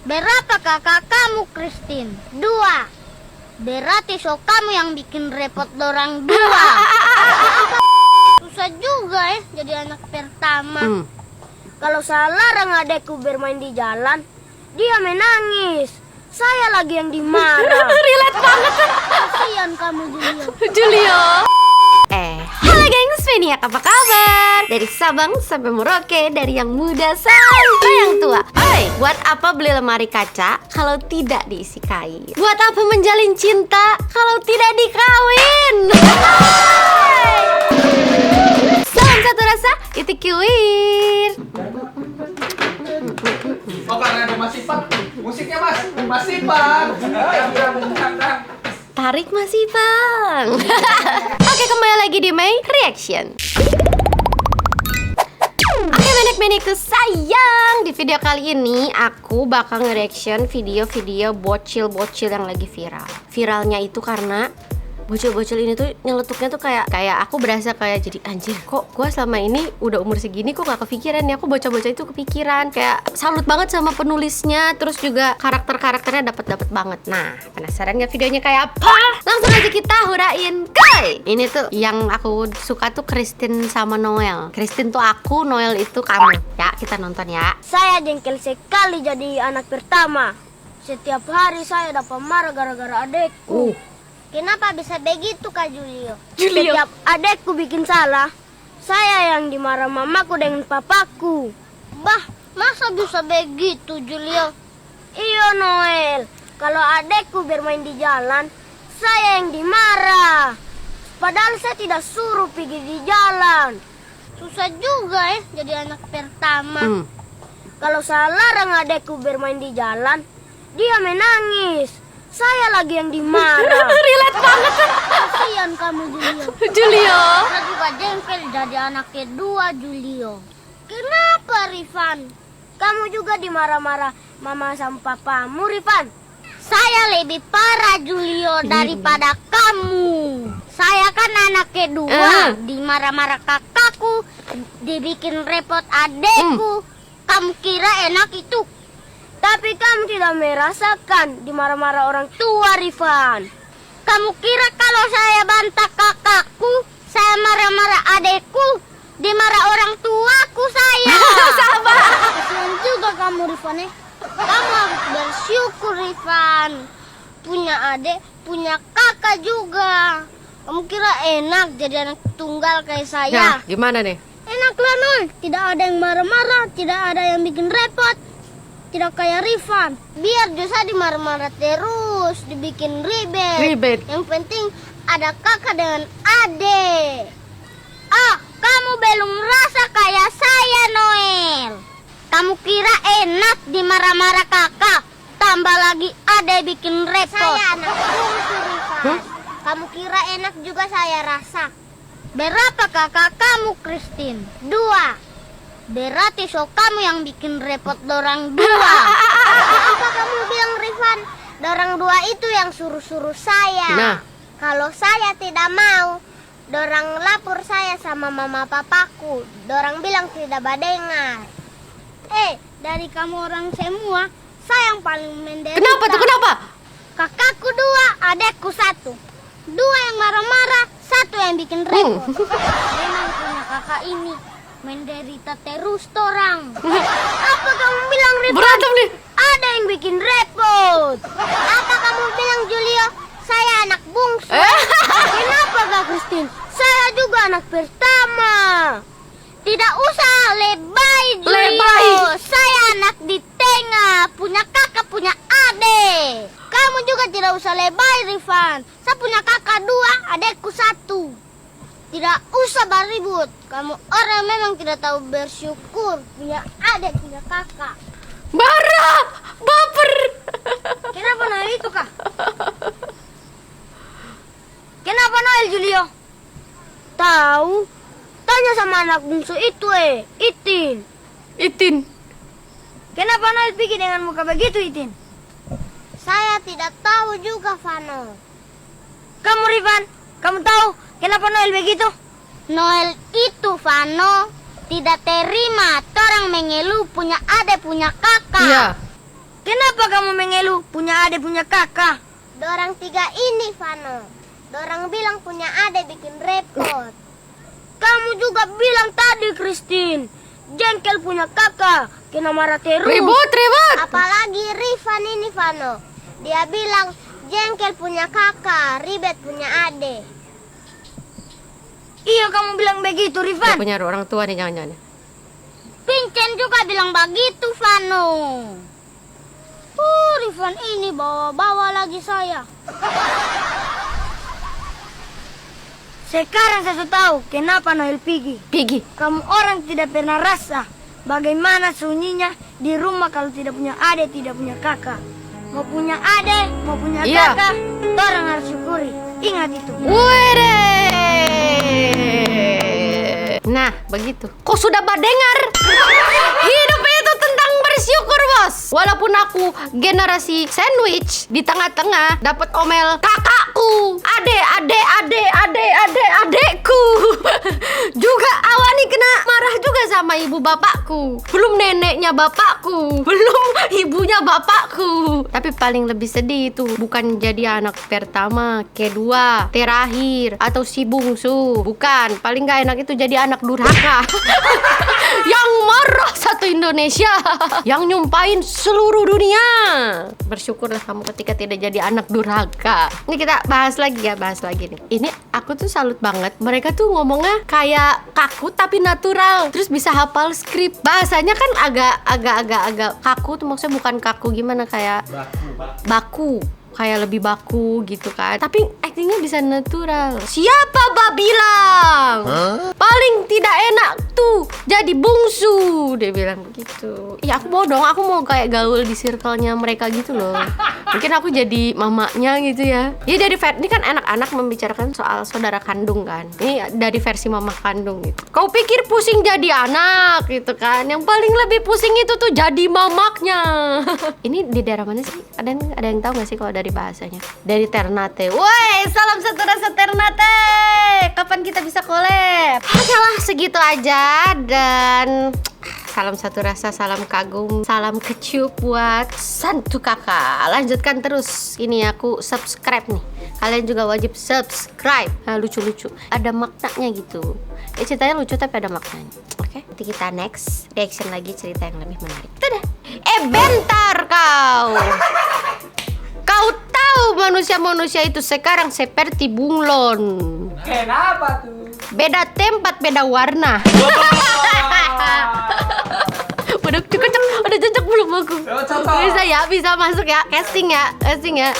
Berapa kakak kamu, Christine? 2. Berarti so kamu yang bikin repot dorang 2. Susah juga ya jadi anak pertama. Kalau saya larang adekku bermain di jalan, dia menangis. Saya lagi yang dimarah. Relate banget. Kasihan kamu, Julio. Julio. Halo gengs, Veniak, apa kabar? Dari Sabang sampai Merauke, dari yang muda sampai yang tua. Oi, buat apa beli lemari kaca kalau tidak diisi kain? Buat apa menjalin cinta kalau tidak dikawin? Salam satu rasa, itikiwir. Oh, karena ada Mas Ipan, musiknya Mas Ipan. Tarik masih bang. Oke, kembali lagi di May Reaction. Oke, benek-benekku sayang, di video kali ini aku bakal nge-reaction video-video bocil-bocil yang lagi viral. Viralnya itu karena bocil-bocil ini tuh nyeletuknya tuh kayak aku berasa kayak jadi anjir, kok gua selama ini udah umur segini kok gak kepikiran ya. Aku bocah-bocah itu kepikiran, kayak salut banget sama penulisnya, terus juga karakter-karakternya dapet banget. Nah, penasaran gak videonya kayak apa? Langsung aja kita hurain, guys. Ini tuh yang aku suka tuh Christine sama Noel. Christine tuh aku, Noel itu kamu. Ya, kita nonton ya. Saya jengkel sekali jadi anak pertama. Setiap hari saya dapat marah gara-gara adekku. Kenapa bisa begitu, Kak Julio? Setiap adekku bikin salah, saya yang dimarah mamaku dengan papaku. Bah, masa bisa begitu, Julio? Iya Noel, kalau adekku bermain di jalan, saya yang dimarah. Padahal saya tidak suruh pergi di jalan. Susah juga ya jadi anak pertama. Kalau saya larang adekku bermain di jalan, dia menangis. Saya lagi yang dimarah. Relate banget. Kasihan kamu, Julio. Julio. Saya juga jengkel jadi anak kedua, Julio. Kenapa, Rifan? Kamu juga dimarah-marah mama sama papamu, Rifan? Saya lebih parah, Julio, daripada kamu. Saya kan anak kedua, dimarah-marah kakakku, dibikin repot adekku. Kamu kira enak itu? Tapi kamu tidak merasakan dimarah-marah orang tua, Rifan. Kamu kira kalau saya bantah kakakku, saya marah-marah adekku, dimarah orang tuaku saya. Sama. Kasihan juga kamu, Rifan ya. Kamu harus bersyukur, Rifan. Punya adek, punya kakak juga. Kamu kira enak jadi anak tunggal kayak saya? Nah, gimana nih? Enaklah, Nol. Tidak ada yang marah-marah, tidak ada yang bikin repot. Tidak kayak Rifan, biar Josa dimarah-marah terus, dibikin ribet. Yang penting ada kakak dengan adik. Kamu belum rasa kayak saya, Noel. Kamu kira enak dimarah-marah kakak, tambah lagi adik bikin repot. Saya anak bungsu, Rifan. Kamu kira enak juga saya rasa. Berapa kakak kamu, Christine? 2. Berarti so kamu yang bikin repot dorang 2. Apa kamu bilang, Rifan? Dorang 2 itu yang suruh-suruh saya. Nah, kalau saya tidak mau, dorang lapor saya sama mama papaku. Dorang bilang tidak badengar. Dari kamu orang semua, saya yang paling menderita. kenapa tuh? Kenapa? Kakakku 2, adekku 1. 2 yang marah-marah, 1 yang bikin repot. Memang punya kakak ini menderita terus torang. Apa kamu bilang, Rifan? Berantem nih. Ada yang bikin repot. Apa kamu bilang, Julio? Saya anak bungsu. Kenapa Kak Christine? Saya juga anak pertama. Tidak usah lebay, Julio. Lebay. Saya anak di tengah, punya kakak, punya adik. Kamu juga tidak usah lebay, Rifan. Saya punya kakak 2, adekku 1. Tidak usah beribut. Kamu orang memang tidak tahu bersyukur, punya adik, punya kakak. Marah, baper. Kenapa Noel itu, Kak? Kenapa Noel, Julio? Tahu? Tanya sama anak bungsu itu, Itin. Kenapa Noel pergi dengan muka begitu, Itin? Saya tidak tahu juga, Vano. Kamu, Rifan, kamu tahu kenapa Noel begitu? Noel itu, Vano, tidak terima orang mengeluh punya adik, punya kakak. Iya. Kenapa kamu mengeluh punya adik punya kakak? Dorang tiga ini, Vano. Dorang bilang punya ade bikin repot. Kamu juga bilang tadi, Christine. Jengkel punya kakak, kena marah terus. Ribut. Apalagi Rifan ini, Vano. Dia bilang jengkel punya kakak, ribet punya ade. Iya, kamu bilang begitu, Dia Rifan. punya orang tua nih jangan-jangan. Vincent juga bilang begitu, Vano. Rifan ini bawa-bawa lagi saya. Sekarang saya sudah tahu kenapa Noel pergi. Kamu orang tidak pernah rasa bagaimana sunyinya di rumah kalau tidak punya adik, tidak punya kakak. Mau punya adik, mau punya Iya. kakak, orang harus syukuri. Ingat itu. Wede. Nah, begitu. Kok sudah dengar? Hidup itu tentang bersyukur, Bos. Walaupun aku generasi sandwich di tengah-tengah dapat omel kakakku, adekku. Juga Awani kena marah juga sama ibu bapakku. Belum neneknya bapakku, belum ibunya bapakku. Tapi paling lebih sedih itu bukan jadi anak pertama, kedua, terakhir, atau si bungsu. Bukan, paling gak enak itu jadi anak durhaka. Yang marah satu Indonesia, yang nyumpahin seluruh dunia. Bersyukurlah kamu ketika tidak jadi anak durhaka. Ini kita bahas lagi nih. Ini aku tuh salut banget. Mereka tuh ngomongnya kayak kaku tapi natural. Terus bisa hafal skrip. Bahasanya kan agak kaku tuh, maksudnya bukan kaku gimana, kayak baku. Kayak lebih baku gitu kan. Tapi aktingnya bisa natural. Siapa bilang? Paling tidak enak tuh jadi bungsu. Dia bilang begitu. Ya aku mau dong, aku mau kayak gaul di circle-nya mereka gitu loh. Mungkin aku jadi mamanya gitu ya. Ya dari ini kan anak-anak membicarakan soal saudara kandung kan. Ini dari versi mama kandung gitu. Kau pikir pusing jadi anak gitu kan. Yang paling lebih pusing itu tuh jadi mamaknya. Ini di daerah mana sih? Ada yang tahu gak sih kalau dari bahasanya? Dari Ternate. Woi, salam satu rasa Ternate. Kapan kita bisa collab? Oke lah, segitu aja. Dan salam satu rasa, salam kagum, salam keciup buat Santu Kakak. Lanjutkan terus. Ini aku subscribe nih. Kalian juga wajib subscribe. Nah, lucu-lucu. Ada maknanya gitu. Ya ceritanya lucu tapi ada maknanya. Oke, nanti kita next reaction lagi cerita yang lebih menarik. Dadah. Bentar kau. Kau tahu manusia-manusia itu sekarang seperti bunglon. Kenapa tuh? Beda tempat, beda warna. Udah cocok belum aku? Cocok. Bisa ya, bisa masuk ya, casting ya.